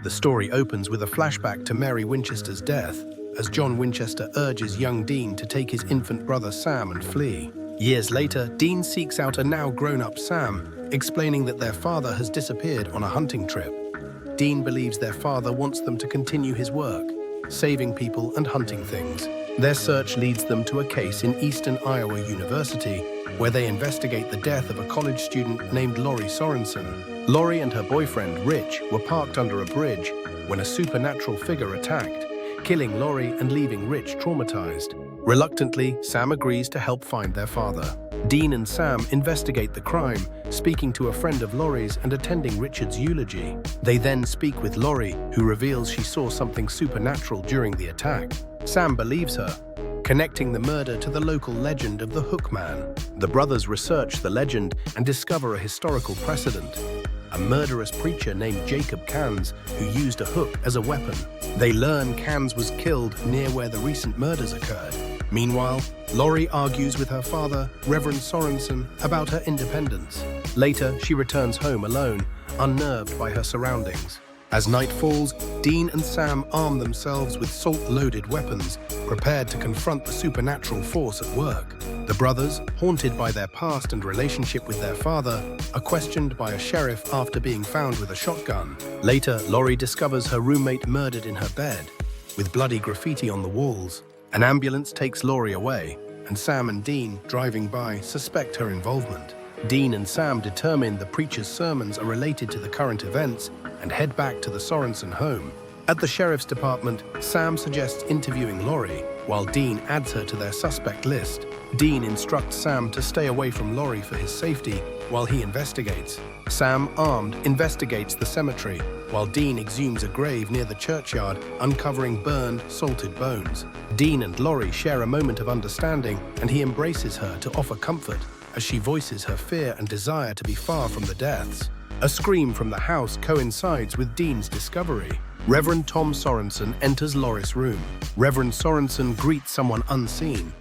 The story opens with a flashback to Mary Winchester's death, as John Winchester urges young Dean to take his infant brother Sam and flee. Years later, Dean seeks out a now grown-up Sam, explaining that their father has disappeared on a hunting trip. Dean believes their father wants them to continue his work, saving people and hunting things. Their search leads them to a case in Eastern Iowa University, where they investigate the death of a college student named Laurie Sorensen. Laurie and her boyfriend, Rich, were parked under a bridge when a supernatural figure attacked, killing Laurie and leaving Rich traumatized. Reluctantly, Sam agrees to help find their father. Dean and Sam investigate the crime, speaking to a friend of Laurie's and attending Richard's eulogy. They then speak with Laurie, who reveals she saw something supernatural during the attack. Sam believes her, connecting the murder to the local legend of the Hook Man. The brothers research the legend and discover a historical precedent: a murderous preacher named Jacob Karnes who used a hook as a weapon. They learn Karnes was killed near where the recent murders occurred. Meanwhile, Laurie argues with her father, Reverend Sorensen, about her independence. Later, she returns home alone, unnerved by her surroundings. As night falls, Dean and Sam arm themselves with salt-loaded weapons, prepared to confront the supernatural force at work. The brothers, haunted by their past and relationship with their father, are questioned by a sheriff after being found with a shotgun. Later, Laurie discovers her roommate murdered in her bed, with bloody graffiti on the walls. An ambulance takes Laurie away, and Sam and Dean, driving by, suspect her involvement. Dean and Sam determine the preacher's sermons are related to the current events and head back to the Sorensen home. At the sheriff's department, Sam suggests interviewing Laurie, while Dean adds her to their suspect list. Dean instructs Sam to stay away from Laurie for his safety while he investigates. Sam, armed, investigates the cemetery, while Dean exhumes a grave near the churchyard, uncovering burned, salted bones. Dean and Laurie share a moment of understanding, and he embraces her to offer comfort, as she voices her fear and desire to be far from the deaths. A scream from the house coincides with Dean's discovery. Reverend Tom Sorensen enters Laurie's room. Reverend Sorensen greets someone unseen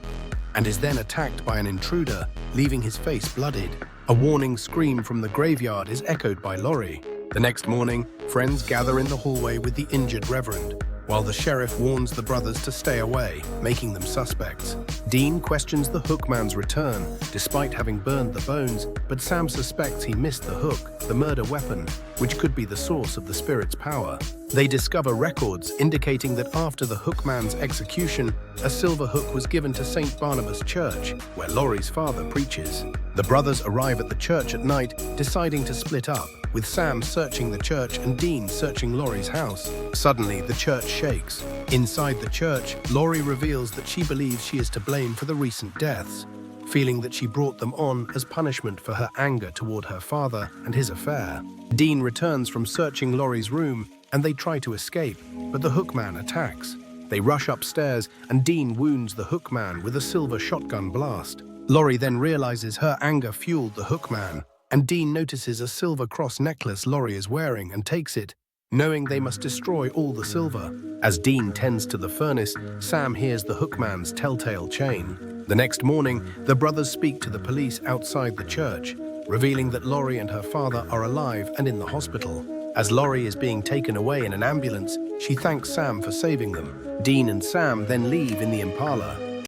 and is then attacked by an intruder, leaving his face bloodied. A warning scream from the graveyard is echoed by Laurie. The next morning, friends gather in the hallway with the injured Reverend, while the sheriff warns the brothers to stay away, making them suspects. Dean questions the Hook Man's return, despite having burned the bones, but Sam suspects he missed the hook, the murder weapon, which could be the source of the spirit's power. They discover records indicating that after the Hook Man's execution, a silver hook was given to St. Barnabas Church, where Laurie's father preaches. The brothers arrive at the church at night, deciding to split up, with Sam searching the church and Dean searching Laurie's house. Suddenly, the church shakes. Inside the church, Laurie reveals that she believes she is to blame for the recent deaths, feeling that she brought them on as punishment for her anger toward her father and his affair. Dean returns from searching Laurie's room, and they try to escape, but the Hook Man attacks. They rush upstairs, and Dean wounds the Hook Man with a silver shotgun blast. Laurie then realizes her anger fueled the Hook Man, and Dean notices a silver cross necklace Laurie is wearing and takes it, knowing they must destroy all the silver. As Dean tends to the furnace, Sam hears the Hook Man's telltale chain. The next morning, the brothers speak to the police outside the church, revealing that Laurie and her father are alive and in the hospital. As Laurie is being taken away in an ambulance, she thanks Sam for saving them. Dean and Sam then leave in the Impala,